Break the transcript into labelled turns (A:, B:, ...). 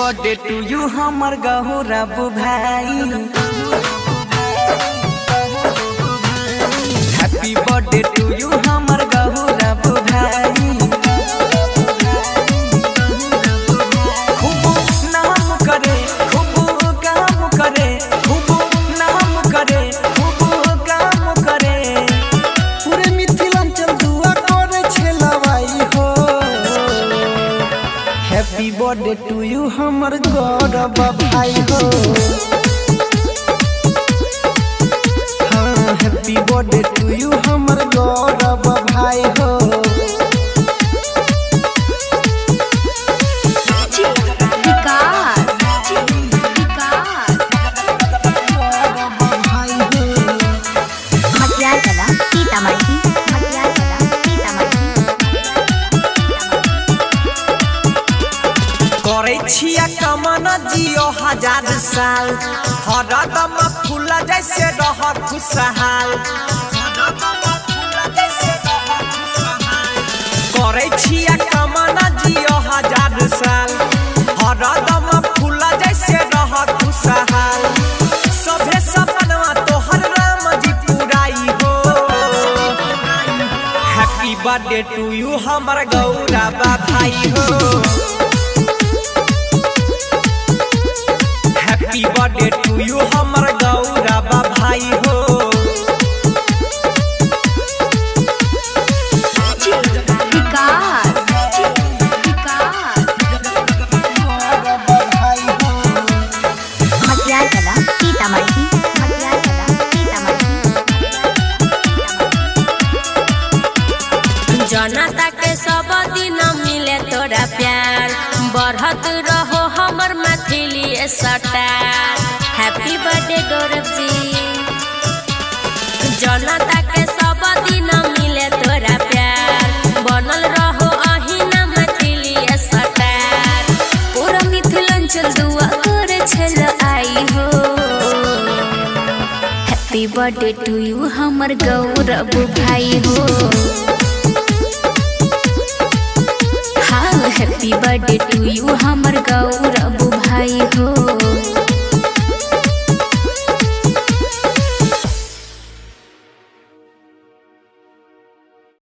A: Birthday two you हमर गौरव भाई। Happy birthday two you हमर गौरव भाई। खूब नाम करे खूब काम करे, खूब नाम करे खूब काम करे।
B: पूरे मिथिलांचल दुआ करे छेलवाई हो। हैप्पी बर्थडे टू यू हमर गौरव भाई हो। हाँ हैप्पी बर्थडे टू यू हमर गौरव भाई हो।
A: करे छिया कमन जियो 1000 साल, हरदम फूल जैसे रह खुशहाल। करे छिया कमन जियो 1000 साल, हरदम फूल जैसे रह खुशहाल। सभे सपनवा तोहर राम जी पुराई हो। हैप्पी बर्थडे टू यू हमर गौरव भाई हो। हैप्पी बर्थडे टू यू हमर गौरव भाई हो।
C: जनता के सब दिन मिले तोरा प्यार, बढ़त रहो हमर Maithili star. Happy birthday Gaurav ji. जनता के सब दिन मिले तोरा प्यार, बनल रहो अहिना मैथिली स्टार। पूरा मिथिलांचल दुआ करे छल आई हो। हैप्पी बर्थडे टू यू हमर गौरव भाई हो। हैप्पी बर्थडे टू यू हमर गौरव भाई हो।